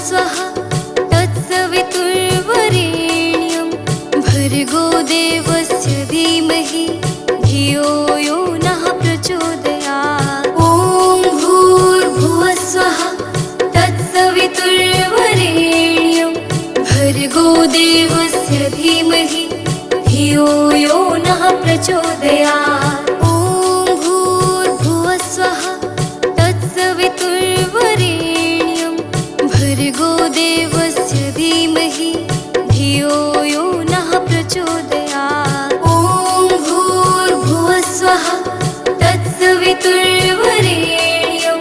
स्वः तत्सवितुर्वरेण्यं भर्गो देवस्य धीमहि धियो यो नः प्रचोदयात्। ॐ भूर्भुवः स्वः तत्सवितुर्वरेण्यं भर्गो देवस्य धीमहि धियो यो नः प्रचोदयात्। ॐ भूर्भुवः स्वः तत्सवितुर्वरेण्यं भर्गो देवस्य धीमहि धियो यो नः प्रचोदयात्। ॐ भूर्भुवः स्वः तत्सवितुर्वरेण्यं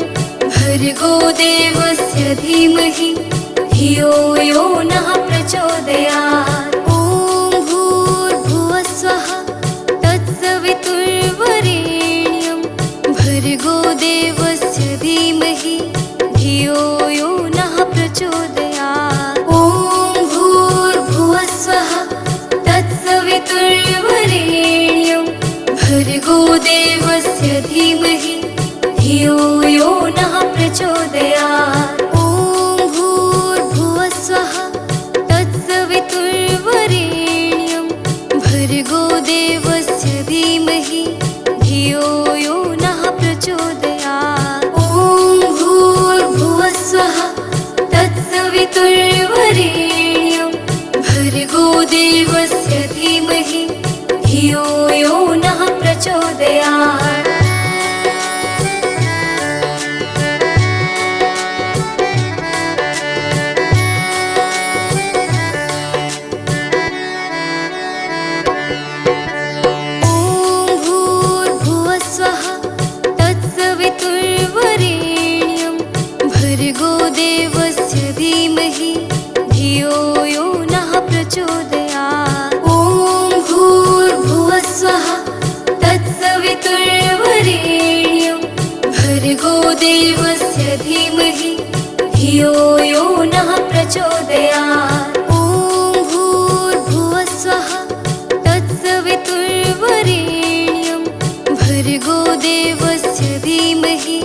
भर्गो देवस्य धीमहि धियो यो नः प्रचोदयात्। ॐ भूर्भुवः स्वः तत्सवितुर्वरेण्यं भर्गो देवस्य धीमहि धियो यो नः प्रचोदयात्। ॐ भूर्भुवः स्वः तत्सवितुर्वरेण्यं भर्गो देवस्य धीमहि धियो यो नः प्रचोदयात्। ॐ भूर्भुवः स्वः तत्सवितुर्वरेण्यं भर्गो देवस्य धीमहि धियो यो नः प्रचोदयात्। ॐ भूर्भुवः स्वः तत्सवितुर्वरेण्यं भर्गो देवस्य धीमहि धियो यो नः प्रचोदयात्। भर्गो देवस्य धीमहि धियो यो नः प्रचोदयात्। ॐ भूर्भुवः स्वः तत्सवितुर्वरेण्यं भर्गो देवस्य धीमहि धियो यो नः प्रचोदयात्। ॐ भूर्भुवः स्वः तत्सवितुर्वरेण्यं भर्गो देवस्य धीमहि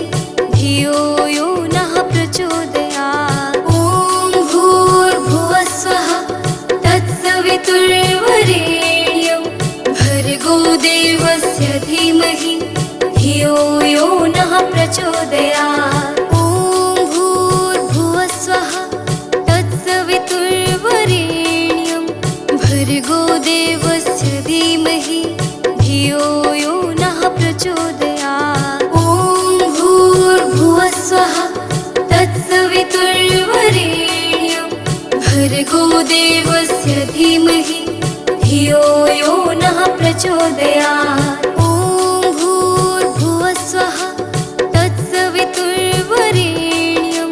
धियो यो नः प्रचोदयात्। ॐ भूर्भुवः स्वः तत्सवितुर्वरेण्यं भर्गो देवस्य धीमहि धियो यो नः प्रचोदयात्। ॐ भूर्भुवः स्वः तत्सवितुर्वरेण्यं भर्गो देवस्य धीमहि धियो यो नः प्रचोदयात्। ॐ भूर्भुवः स्वः तत्सवितुर्वरेण्यं भर्गो देवस्य धीमहि धियो यो नः प्रचोदयात्। ॐ भूर्भुवः स्वः तत्सवितुर्वरेण्यं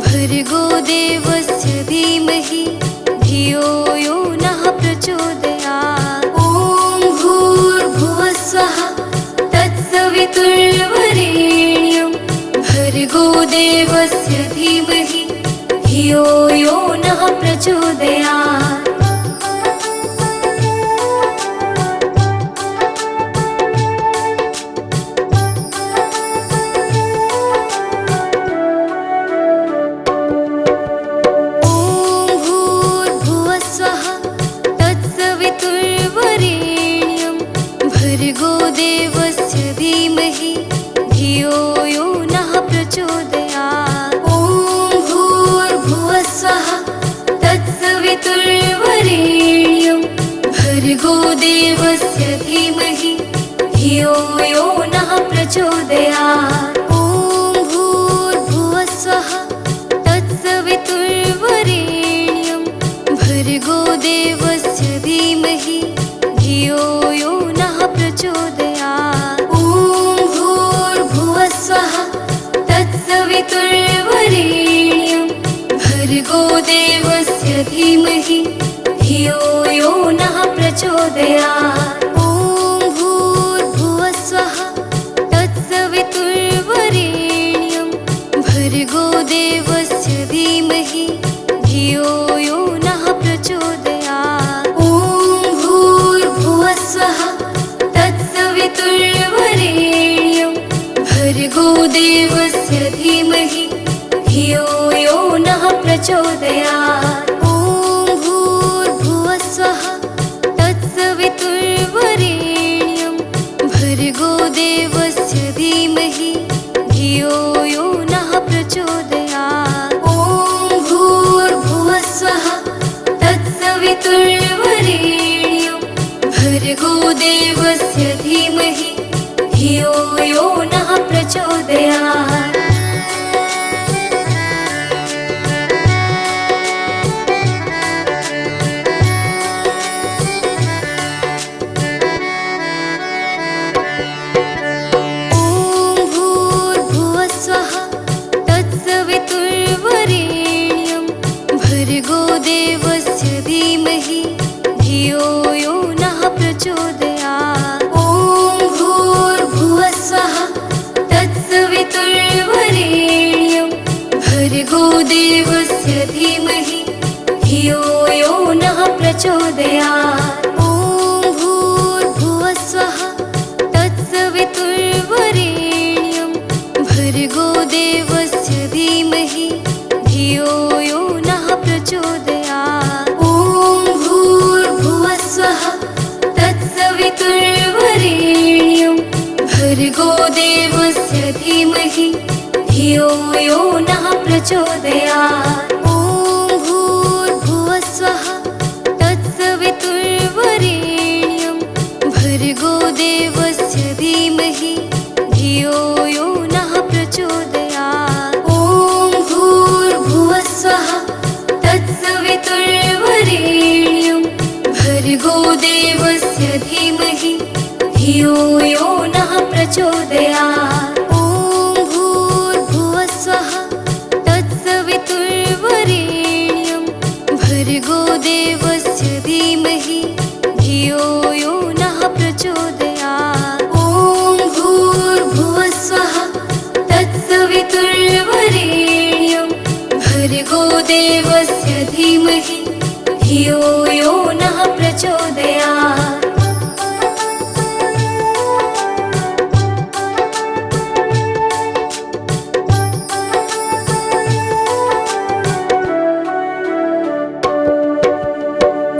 भर्गो देवस्य धीमहि धियो यो नः प्रचोदयात्। ॐ भूर्भुवः स्वः तत्सवितुर्वरेण्यं भर्गो देवस्य धीमहि धियो यो नः प्रचोदयात्। ॐ भूर्भुवः स्वः तत्सवितुर्वरेण्यं भर्गो देवस्य धीमहि धियो यो नः प्रचोदयात्। ॐ भूर्भुवः स्वः तत्सवितुर्वरेण्यं भर्गो देवस्य धीमहि धियो यो नः प्रचोदयात्। ॐ भूर्भुवः स्वः तत्सवितुर्वरेण्यं भर्गो देवस्य धीमहि धियो यो नः प्रचोदयात्। ॐ भूर्भुवः स्वः तत्सवितुर्वरेण्यं भर्गो देवस्य धीमहि धियो यो नः प्रचोदयात्। ॐ भूर्भुवः स्वः तत्सवितुर्वरेण्यं भर्गो देवस्य धीमहि धियो यो नः प्रचोदयात्। ॐ भूर्भुवः स्वः तत्सवितुर्वरेण्यं भर्गो देवस्य धीमहि धियो यो नः प्रचोदयात्। प्रचोदयात्। ॐ भूर्भुवस्सुवः तत्सवितुर्वरेण्यं भर्गो देवस्य धीमहि धियो यो नः प्रचोदयात्। ॐ भूर्भुवस्सुवः तत्सवितुर्वरेण्यं भर्गो देवस्य धीमहि धियो यो नः प्रचोदयात्। भर्गो देवस्य धीमहि धियो यो नः प्रचोदयात्। ॐ भूर्भुवस्सुवः तत्सवितुर्वरेण्यं भर्गो देवस्य धीमहि धियो यो नः प्रचोदयात्। ॐ भूर्भुवस्सुवः तत्सवितुर्वरेण्यं भर्गो देवस्य धीमहि धियो यो नः प्रचोदयात्। ॐ भूर्भुवस्सुवः तत्सवितुर्वरेण्यं भर्गो देवस्य धीमहि धियो यो नः प्रचोदयात्। ॐ भूर्भुवस्सुवः तत्सवितुर्वरेण्यं भर्गो देवस्य धीमहि धियो यो नः प्रचोदयात्। ॐ भूर्भुवस्सुवः तत्सवितुर्वरेण्यं भर्गो देवस्य धीमहि धियो यो नः प्रचोदयात्। ॐ भूर्भुवस्सुवः तत्सवितुर्वरेण्यं भर्गो देवस्य धीमहि धियो यो नः प्रचोदयात्। ॐ भूर्भुवस्सुवः तत्सवितुर्वरेण्यं भर्गो देवस्य धीमहि धियो यो नः प्रचोदयात्।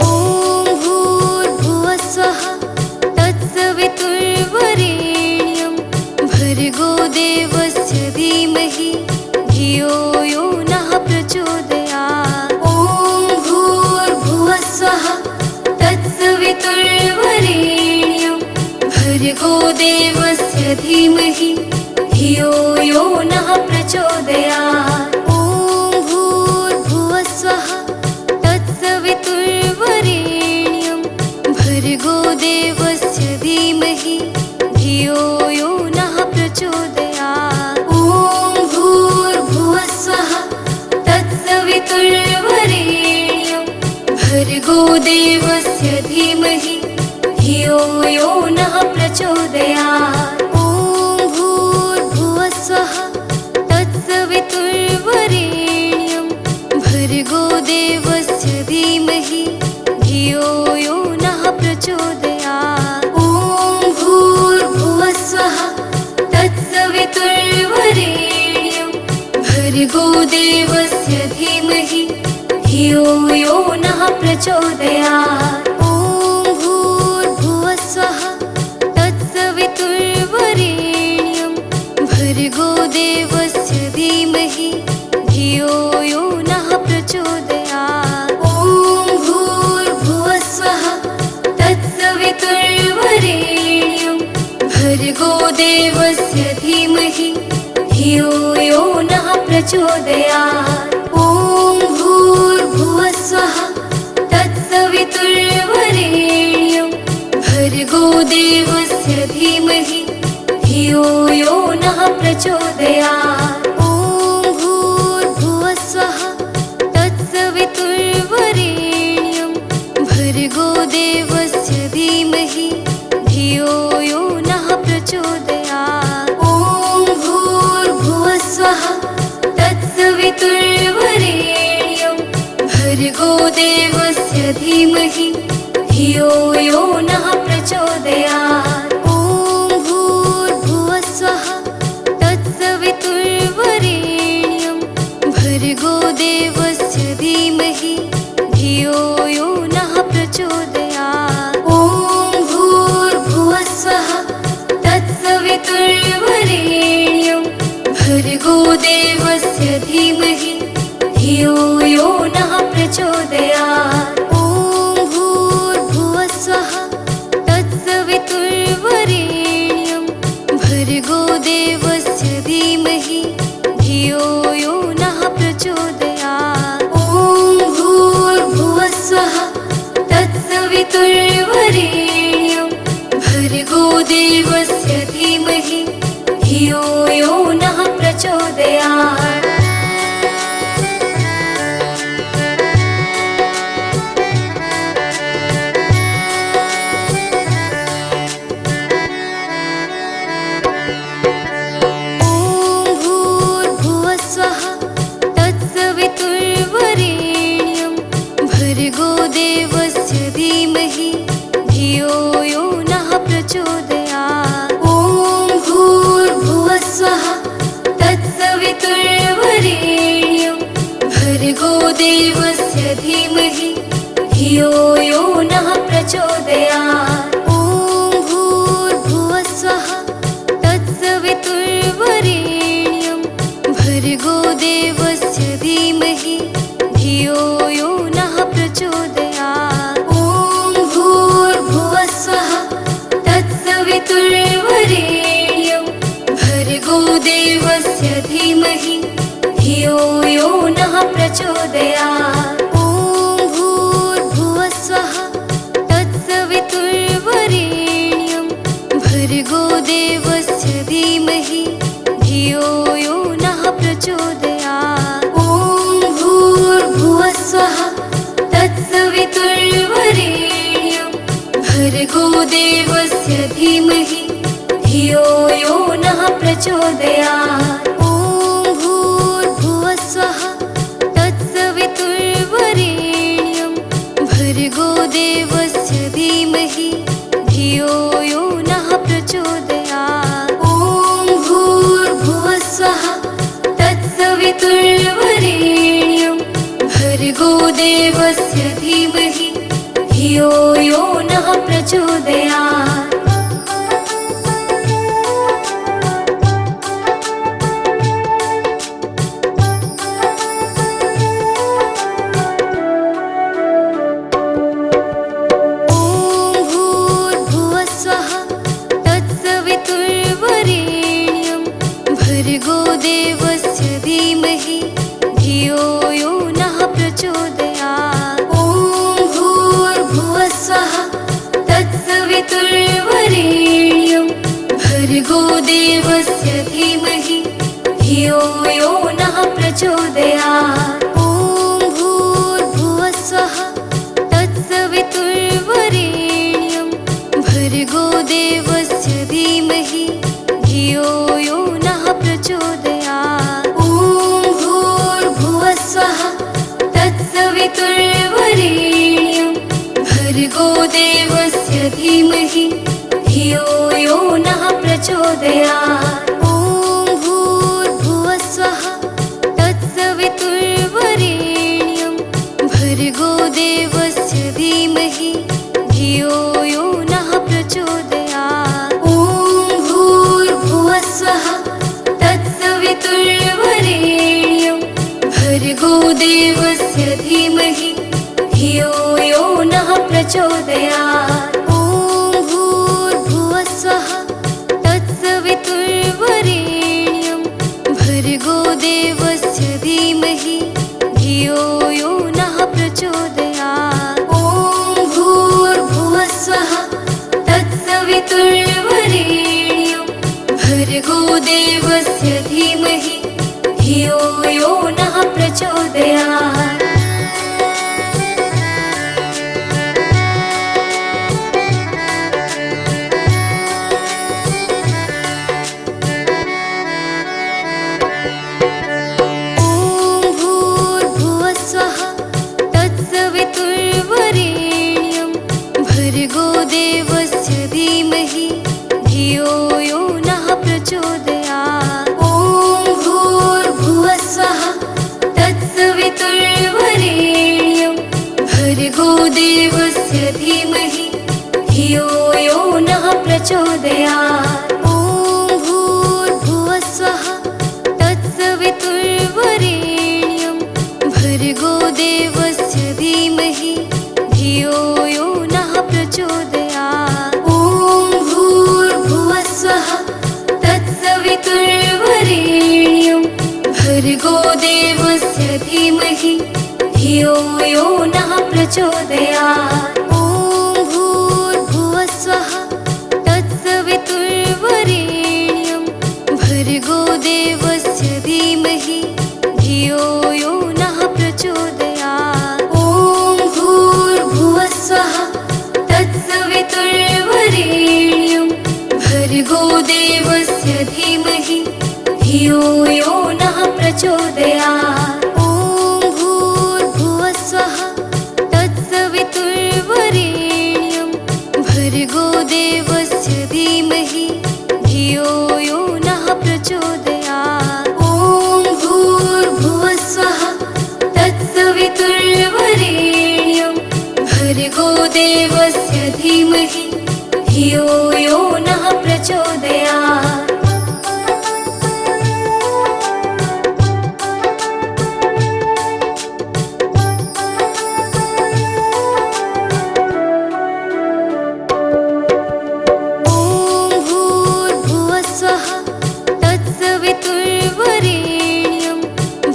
ॐ भूर्भुवस्सुवः तत्सवितुर्वरेण्यं भर्गो देवस्य धीमहि धियो यो नः प्रचोदयात्। ॐ भूर्भुवस्सुवः तत्सवितुर्वरेण्यं भर्गो देवस्य धीमहि धियो यो नः प्रचोदयात्। ॐ भूर्भुवस्सुवः तत्सवितुर्वरेण्यं भर्गो देवस्य धीमहि धियो यो नः प्रचोदयात्। ॐ भूर्भुवस्सुवः तत्सवितुर्वरेण्यं भर्गो देवस्य धीमहि धियो यो नः प्रचोदयात्। ॐ भूर्भुवस्सुवः तत्सवितुर्वरेण्यं भर्गो देवस्य धीमहि धियो यो नः प्रचोदयात्। ॐ भूर्भुवस्सुवः तत्सवितुर्वरेण्यं भर्गो देवस्य धीमहि धियो यो नः प्रचोदयात्। ॐ भूर्भुवस्सुवः तत्सवितुर्वरेण्यं भर्गो देवस्य धीमहि धियो यो नः प्रचोदयात्। ॐ भूर्भुवस्सुवः तत्सवितुर्वरेण्यं भर्गो देवस्य धीमहि धियो यो नः प्रचोदयात्। ॐ भूर्भुवस्सुवः तत्सवितुर्वरेण्यं भर्गो देवस्य धीमहि धियो यो नः प्रचोदयात्। ॐ भूर्भुवस्सुवः तत्सवितुर्वरेण्यं भर्गो देवस्य धीमहि धियो यो नः प्रचोदयात्। ॐ भूर्भुवस्सुवः तत्सवितुर्वरेण्यं भर्गो देवस्य धीमहि धियो यो नः प्रचोदयात्। ॐ भूर्भुवस्सुवः तत्सवितुर्वरेण्यं भर्गो देवस्य देवस्य धीमहि धियो यो नः प्रचोदयात्। ॐ भूर्भुवस्वः तत्सवितुर्वरेण्यं भर्गो देवस्य धीमहि धियो यो नः प्रचोदयात्। भर्गो देवस्य धीमहि धियो यो नः प्रचोदयात्। ॐ भूर्भुवस्वः तत्सवितुर्वरेण्यं भर्गो देवस्य धीमहि धियो यो नः प्रचोदयात्। ॐ भूर्भुवस्वः तत्सवितुर्वरेण्यं भर्गो देवस्य धीमहि धियो यो नः प्रचोदयात्। ॐ भूर्भुवस्वः तत्सवितुर्वरेण्यं भर्गो देवस्य धीमहि धियो यो नः प्रचोदयात्। ॐ भूर्भुवस्वः तत्सवितुर्वरेण्यं भर्गो देवस्य धीमहि धियो यो नः प्रचोदयात्। ॐ भूर्भुवस्वः तत्सवितुर्वरेण्यं भर्गो देवस्य धीमहि धियो यो नः प्रचोदयात्। ॐ भूर्भुवस्वः तत्सवितुर्वरेण्यं भर्गो देवस्य धीमहि धियो यो नः प्रचोदयात्। ॐ भूर्भुवस्वः तत्सवितुर्वरेण्यं भर्गो देवस्य धीमहि धियो यो नः प्रचोदयात्। भर्गो देवस्य धीमहि धियो यो नः प्रचोदयात्। ॐ भूर्भुवस्वः तत्सवितुर्वरेण्यं भर्गो देवस्य धीमहि धियो यो नः प्रचोदयात्। ॐ भूर्भुवस्वः तत्सवितुर्वरेण्यं भर्गो देवस्य धीमहि धियो यो नः प्रचोदयात्। ॐ भूर्भुवस्वः तत्सवितुर्वरेण्यं भर्गो देवस्य धीमहि धियो यो नः प्रचोदयात्। ॐ भूर्भुवस्वः तत्सवितुर्वरेण्यं भर्गो देवस्य धीमहि धियो यो नः प्रचोदयात्। ॐ भूर्भुवस्वः तत्सवितुर्वरेण्यं भर्गो देवस्य धीमहि धियो यो नः प्रचोदयात्। ॐ भूर्भुवस्वः तत्सवितुर्वरेण्यं भर्गो देवस्य धीमहि धियो यो नः प्रचोदयात्। ॐ भूर्भुवस्वः तत्सवितुर्वरेण्यं भर्गो देवस्य धीमहि धियो यो नः प्रचोदयात्। भर्गो देवस्य धीमहि धियो यो नः प्रचोदयात्। ॐ भूर्भुवस्वः भर्गो देवस्य धीमहि धियो यो नः प्रचोदयात्। ॐ भूर्भुवः स्वः तत्सवितुर्वरेण्यं भर्गो देवस्य धीमहि धियो यो नः प्रचोदयात्। ॐ भूर्भुवः स्वः तत्सवितुर्वरेण्यं भर्गो देवस्य धीमहि धियो यो नः प्रचोदयात्। ॐ भूर्भुवः स्वः तत्सवितुर्वरेण्यं भर्गो देवस्य धीमहि धियो यो नः प्रचोदयात्। ॐ भूर्भुवः स्वः तत्सवितुर्वरेण्यं भर्गो देवस्य धीमहि धियो यो नः प्रचोदयात्।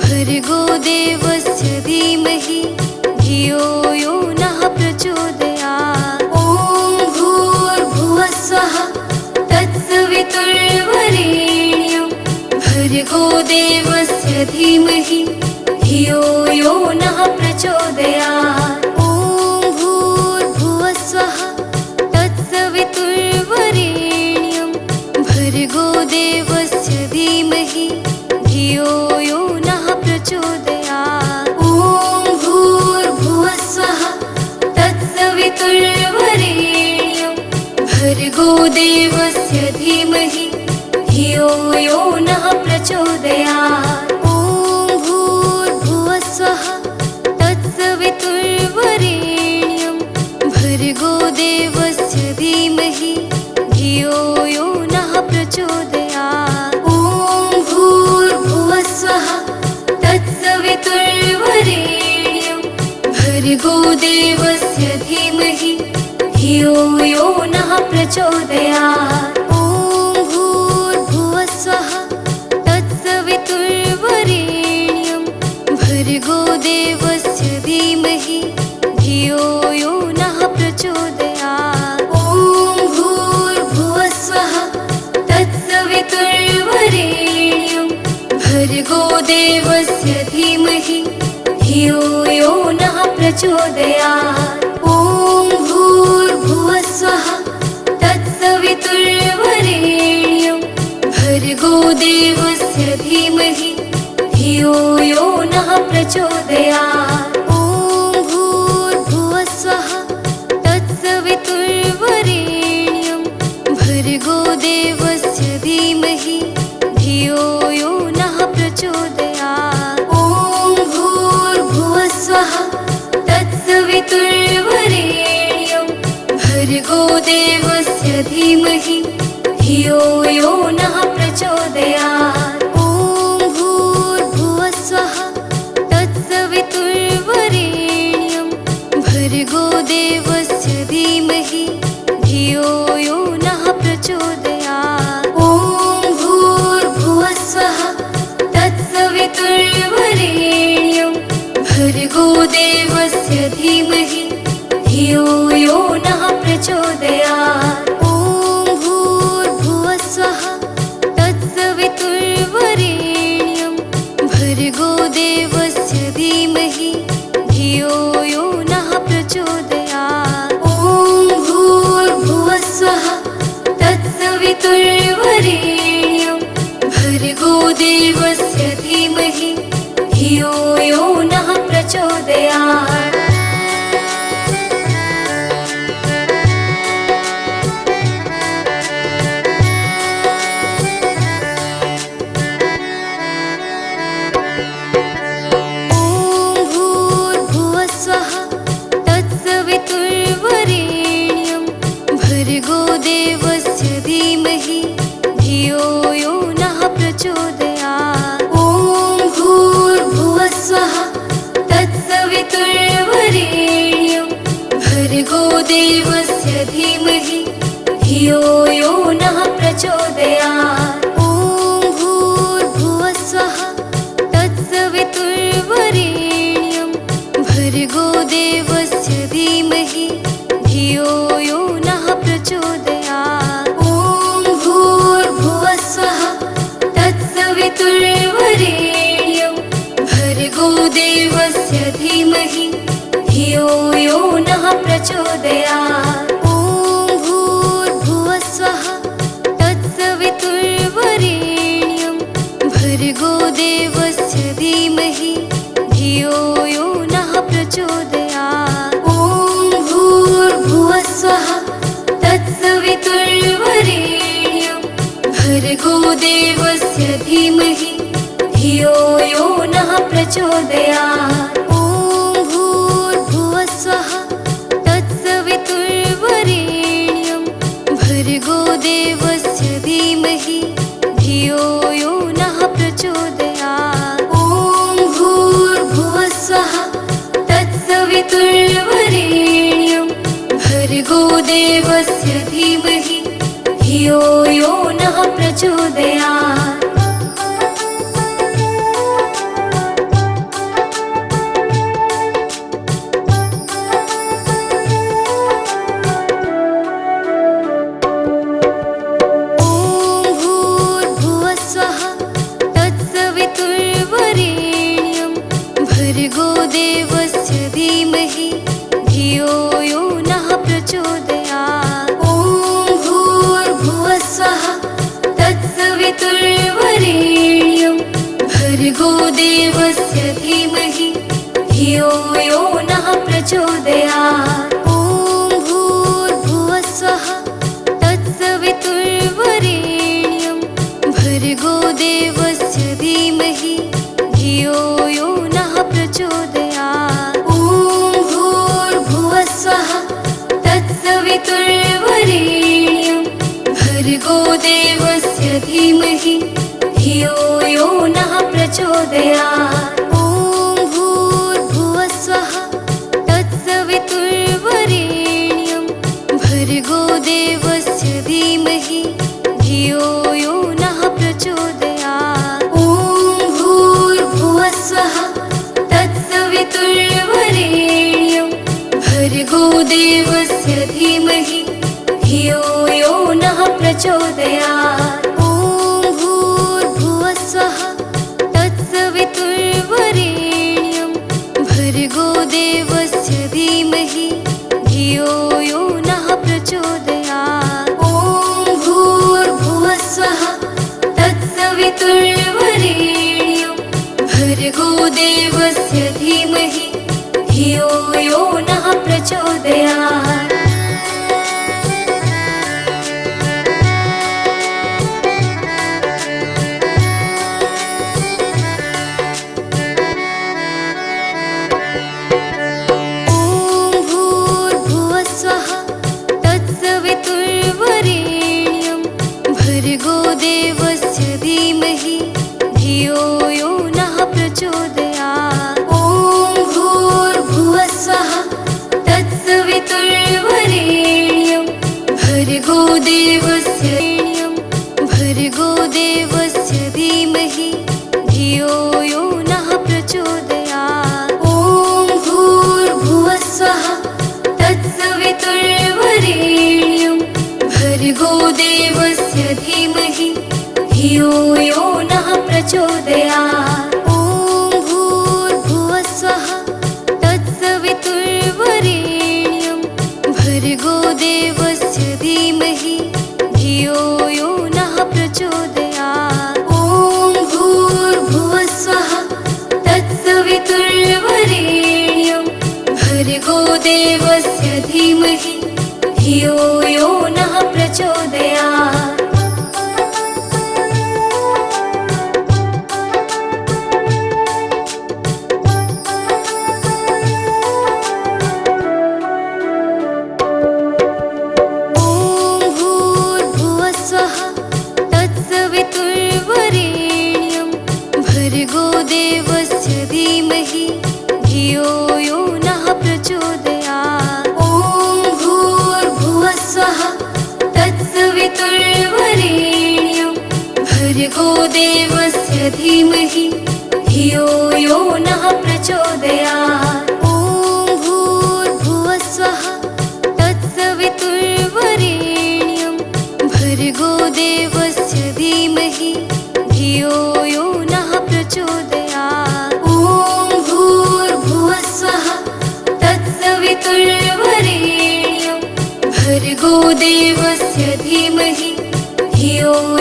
भर्गो देवस्य धीमहि धियो यो नः प्रचोदयात्। ॐ भूर्भुवः स्वः तत्सवितुर्वरेण्यं भर्गो देवस्य धीमहि धियो यो नः प्रचोदयात्। ॐ भूर्भुवः स्वः तत्सवितुर्वरेण्यं भर्गो देवस्य धीमहि धियो यो नः प्रचोदयात्। ॐ भूर्भुवः स्वः तत्सवितुर्वरेण्यं भर्गो देवस्य धीमहि धियो यो नः प्रचोदयात्। ॐ भूर्भुवः स्वः तत्सवितुर्वरेण्यं भर्गो देवस्य धीमहि धियो यो नः प्रचोदयात्। ॐ भूर्भुवः स्वः तत्सवितुर्वरेण्यं भर्गो देवस्य धीमहि धियो यो नः प्रचोदयात्। ॐ भूर्भुवः स्वः तत्सवितुर्वरेण्यं भर्गो देवस्य धीमहि धियो यो नः प्रचोदयात्। ॐ भूर्भुवः स्वः तत्सवितुर्वरेण्यं भर्गो देवस्य धीमहि धियो यो नः प्रचोदयात्। ॐ भूर्भुवः स्वः तत्सवितुर्वरेण्यं भर्गो देवस्य धीमहि धियो यो नः प्रचोदयात्। ॐ भूर्भुवः स्वः तत्सवितुर्वरेण्यं भर्गो देवस्य धीमहि धियो यो नः प्रचोदयात्। ॐ भूर्भुवः स्वः तत्सवितुर्वरेण्यं भर्गो देवस्य धीमहि धियो यो नः प्रचोदयात्। ॐ भूर्भुवः स्वः तत्सवितुर्वरेण्यं भर्गो देवस्य धीमहि धियो यो नः प्रचोदयात्। ॐ भूर्भुवः स्वः तत्सवितुर्वरेण्यं भर्गो देवस्य धीमहि धियो यो नः प्रचोदयात्। ॐ भूर्भुवः स्वः तत्सवितुर्वरेण्यं भर्गो देवस्य धीमहि धियो यो नः प्रचोदयात्। ॐ भूर्भुवः स्वः तत्सवितुर्वरेण्यं भर्गो देवस्य धीमहि धियो यो नः प्रचोदयात्। भर्गो देवस्य धीमहि धियो यो नः प्रचोदयात्। ॐ भूर्भुवः स्वः तत्सवितुर्वरेण्यं भर्गो देवस्य धीमहि धियो यो नः प्रचोदयात्। ॐ भूर्भुवः स्वः तत्सवितुर्वरेण्यं वरेण्यं भर्गो देवस्य धीमहि धियो यो नः प्रचोदयात्। ॐ भूर्भुवः स्वः तत्सवितुर्वरेण्यं भर्गो देवस्य धीमहि धियो यो नः प्रचोदयात्। ॐ भूर्भुवः स्वः तत्सवितुर्वरेण्यं भर्गो देवस्य धीमहि धियो यो नः प्रचोदयात्। ॐ भूर्भुवः स्वः तत्सवितुर्वरेण्यं भर्गो देवस्य धीमहि धियो यो नः प्रचोदयात्। ॐ भूर्भुवः स्वः तत्सवितुर्वरेण्यं भर्गो देवस्य धीमहि धियो यो नः प्रचोदयात्। भर्गो देवस्य धीमहि धियो यो नः प्रचोदयात्। ॐ भूर्भुवः स्वः तत्सवितुर्वरेण्यं भर्गो देवस्य धीमहि धियो यो नः प्रचोदयात्। ॐ भूर्भुवः स्वः तत्सवितुर्वरेण्यं भर्गो देवस्य धीमहि धियो यो नः प्रचोदयात्। ॐ भूर्भुवः स्वः तत्सवितुर्वरेण्यं भर्गो देवस्य धीमहि धियो यो नः प्रचोदयात्। ॐ भूर्भुवः स्वः तत्सवितुर्वरेण्यं भर्गो देवस्य धीमहि धियो यो नः प्रचोदयात्। ॐ भूर्भुवः स्वः तत्सवितुर्वरेण्यं भर्गो देवस्य धीमहि धियो यो नः प्रचोदयात्। ॐ भूर्भुवः स्वः तत्सवितुर्वरेण्यं भर्गो देवस्य धीमहि धियो यो नः प्रचोदयात्। ॐ भूर्भुवः स्वः तत्सवितुर्वरेण्यं भर्गो देवस्य धीमहि धियो यो नः प्रचोदयात्। ॐ भूर्भुवः स्वः तत्सवितुर्वरेण्यं भर्गो देवस्य धीमहि धियो यो नः प्रचोदयात्। ॐ भूर्भुवः स्वः तत्सवितुर्वरेण्यं भर्गो देवस्य भर्गो देवस्य धीमहि धियो यो नः प्रचोदयात्। ॐ भूर्भुवः स्वः तत्सवितुर्वरेण्यं भर्गो देवस्य धीमहि धियो यो नः प्रचोदयात्। ॐ भूर्भुवः स्वः तत्सवितुर्वरेण्यं भर्गो देवस्य धीमहि धियो यो नः प्रचोदयात्। ॐ भूर्भुवः स्वः तत्सवितुर्वरेण्यं भर्गो देवस्य धीमहि धियो यो नः प्रचोदयात्। भर्गो देवस्य धीमहि धियो यो नः प्रचोदयात्। ॐ भूर्भुवः स्वः तत्सवितुर्वरेण्यं भर्गो देवस्य धीमहि धियो यो नः प्रचोदयात्। ॐ भूर्भुवः स्वः तत्सवितुर्वरेण्यं भर्गो देवस्य धीमहि धियो यो नः प्रचोदयात्।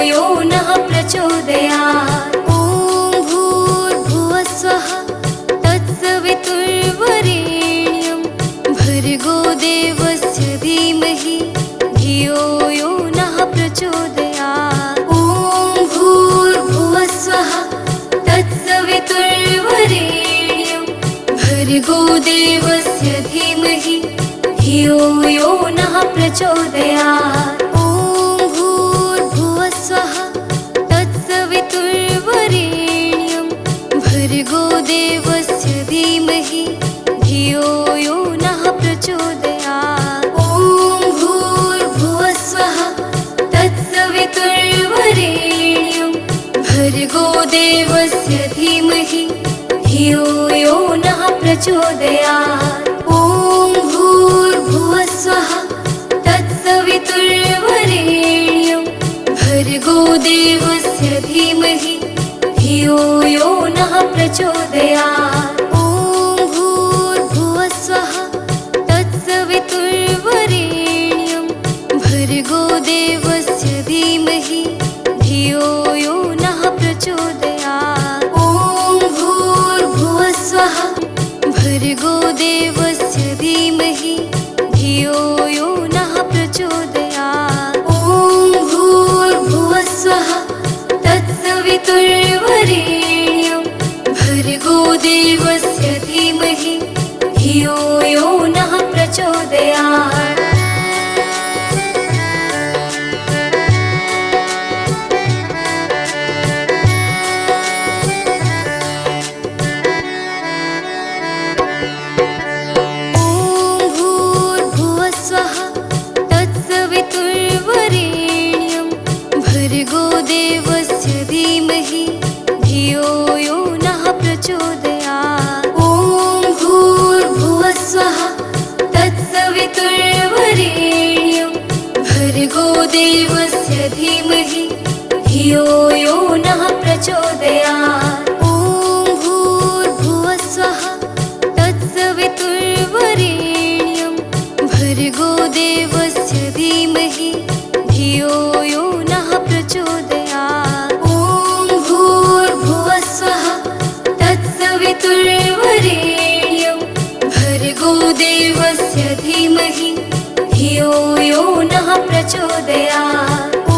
यो नः प्रचोदयात्। ॐ भूर्भुवस्सुवः तत्सवितुर्वरेण्यं भर्गो देवस्य धीमहि धियो यो नः प्रचोदयात्। ॐ भूर्भुवस्सुवः तत्सवितुर्वरेण्यं भर्गो देवस्य धीमहि धियो यो नः प्रचोदयात्। ॐ भूर्भुवस्सुवः तत्सवितुर्वरेण्यं भर्गो देवस्य धीमहि धियो यो नः प्रचोदयात्। ॐ भूर्भुवस्सुवः तत्सवितुर्वरेण्यं भर्गो देवस्य धीमहि धियो यो नः प्रचोदयात्। ॐ भूर्भुवस्सुवः तत्सवितुर्वरेण्यं भर्गो देवस्य धीमहि धियो यो नः प्रचोदयात्। ॐ भूर्भुवस्सुवः तत्सवितुर्वरेण्यं भर्गो देवस्य धीमहि धियो यो नः प्रचोदयात्। ॐ भूर्भुवस्सुवः भर्गो देवस्य धीमहि धियो यो नः प्रचोदयात्। ॐ भूर्भुवस्सुवः तत्सवितुर्वरेण्यं भर्गो देवस्य धीमहि धियो यो नः प्रचोदयात्। भर्गो देवस्य धीमहि धियो यो नः प्रचोदयात्। ॐ भूर्भुवस्सुवः तत्सवितुर्वरेण्यं भर्गो देवस्य धीमहि धियो यो नः प्रचोदयात्। ॐ भूर्भुवस्सुवः तत्सवितुर्वरेण्यं भर्गो देवस्य धीमहि धियो यो नः प्रचोदयात्। ॐ भूर्भुवस्सुवः तत्सवितुर्वरेण्यं भर्गो देवस्य धीमहि धियो यो नः प्रचोदयात्। ॐ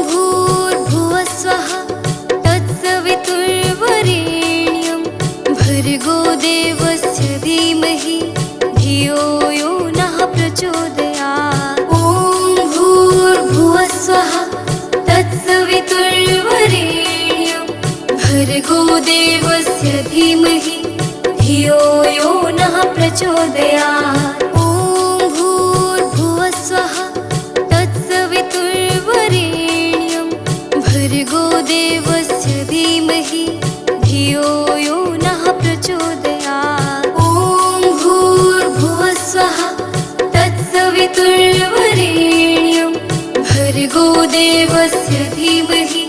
भूर्भुवस्सुवः तत्सवितुर्वरेण्यं भर्गो देवस्य धीमहि धियो यो नः प्रचोदयात्। ॐ भूर्भुवस्सुवः तत्सवितुर्वरेण्यं भर्गो देवस्य धीमहि धियो यो नः प्रचोदयात्। ॐ भूर्भुवस्सुवः तत्सवितुर्वरेण्यं भर्गो देवस्य धीमहि धियो यो नः प्रचोदयात्। ॐ भूर्भुवस्सुवः तत्सवितुर्वरेण्यं भर्गो देवस्य धीमहि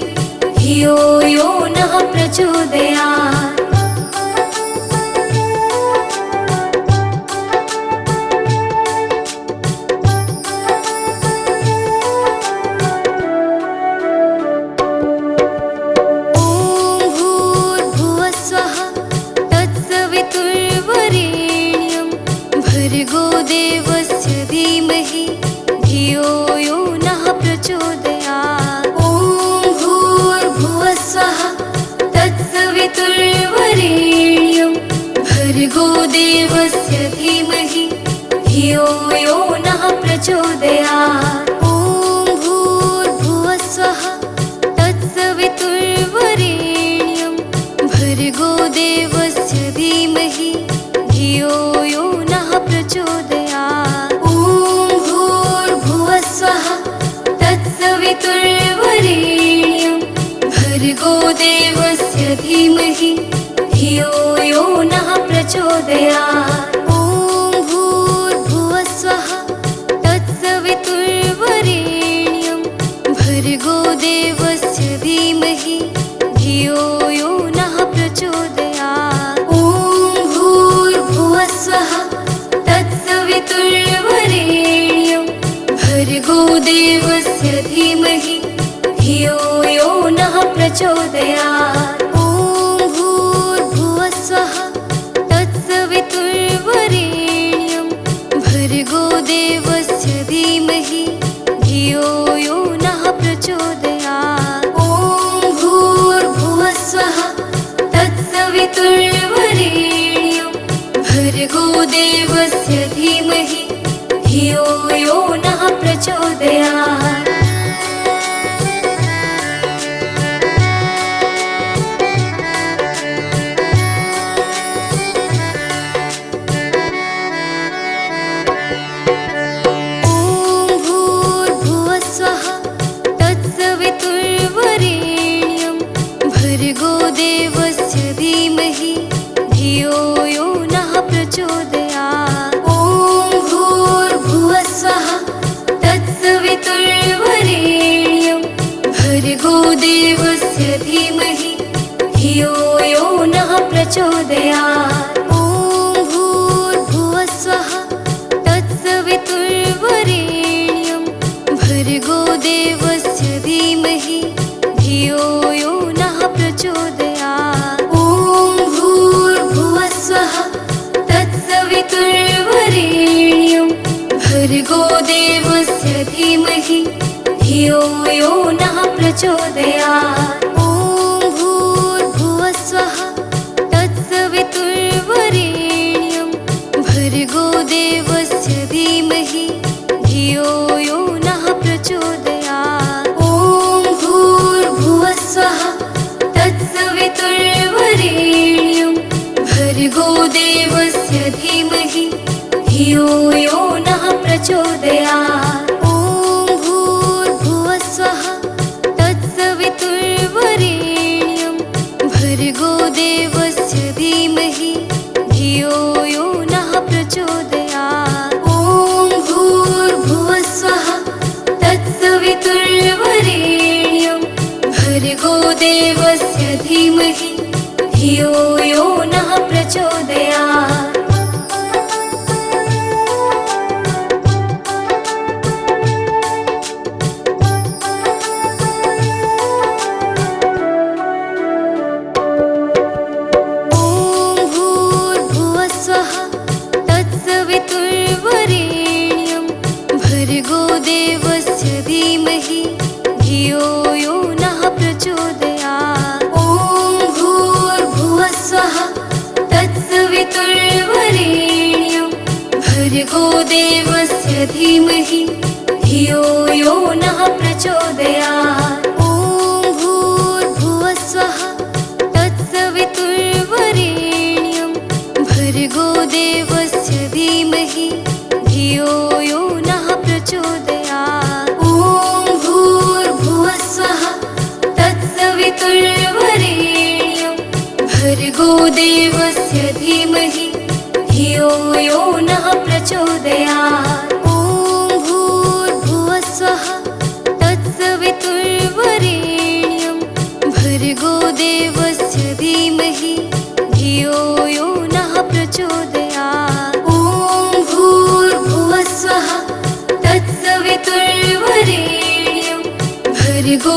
धियो यो नः प्रचोदयात्। ॐ भूर्भुवस्सुवः तत्सवितुर्वरेण्यं भर्गो देवस्य धीमहि धियो यो नः प्रचोदयात्। ॐ भूर्भुवस्सुवः तत्सवितुर्वरेण्यं भर्गो देवस्य धीमहि धियो यो नः प्रचोदयात्। ॐ भूर्भुवस्सुवः तत्सवितुर्वरेण्यं भर्गो देवस्य धीमहि धियो यो नः प्रचोदयात्। ॐ भूर्भुवस्सुवः तत्सवितुर्वरेण्यं भर्गो देवस्य धीमहि धियो यो नः प्रचोदयात्। ॐ भूर्भुवस्सुवः तत्सवितुर्वरेण्यं भर्गो देवस्य धीमहि धियो यो नः प्रचोदयात्। ॐ भूर्भुवस्सुवः तत्सवितुर्वरेण्यं भर्गो देवस्य धीमहि धियो प्रचोदयात्। ॐ भूर्भुवः स्वः तत्सवितुर्वरेण्यं भर्गो देवस्य धीमहि धियो यो नः प्रचोदयात्। ॐ भूर्भुवः स्वः तत्सवितुर्वरेण्यं भर्गो देवस्य धीमहि धियो यो नः प्रचोदयात्। भर्गो देवस्य धीमहि धियो यो नः प्रचोदयात्। ॐ भूर्भुवः स्वः तत्सवितुर्वरेण्यं भर्गो देवस्य धीमहि धियो यो नः प्रचोदयात्। ॐ भूर्भुवः स्वः तत्सवितुर्वरेण्यं भर्गो देवस्य धीमहि धियो यो नः प्रचोदयात्। ॐ भूर्भुवः स्वः तत्सवितुर्वरेण्यं भर्गो देवस्य धीमहि धियो यो नः प्रचोदयात्। ॐ भूर्भुवः स्वः तत्सवितुर्वरेण्यं भर्गो देवस्य धीमहि धियो यो नः प्रचोदयात्। ॐ भूर्भुवः स्वः तत्सवितुर्वरेण्यं भर्गो देवस्य धीमहि धियो यो नः प्रचोदयात्। ॐ भूर्भुवः स्वः तत्सवितुर्वरेण्यं भर्गो देवस्य धीमहि धियो यो नः प्रचोदयात्। ॐ भूर्भुवः स्वः तत्सवितुर्वरेण्यं भर्गो देवस्य धीमहि धियो यो नः प्रचोदयात्। ॐ भूर्भुवः स्वः तत्सवितुर्वरेण्यं भर्गो देवस्य धीमहि धियो यो नः प्रचोदयात्। ॐ भूर्भुवः स्वः तत्सवितुर्वरेण्यं भर्गो देवस्य धीमहि धियो यो नः प्रचोदयात्। ॐ भूर्भुवः स्वः तत्सवितुर्वरेण्यं भर्गो देवस्य धीमहि धियो यो नः प्रचोदयात्। ॐ भूर्भुवः स्वः तत्सवितुर्वरेण्यं भर्गो देवस्य धीमहि धियो यो नः प्रचोदयात्। ॐ भूर्भुवः स्वः तत्सवितुर्वरेण्यं भर्गो देवस्य धीमहि धियो यो नः प्रचोदयात्। ॐ भूर्भुवः स्वः तत्सवितुर्वरेण्यं भर्गो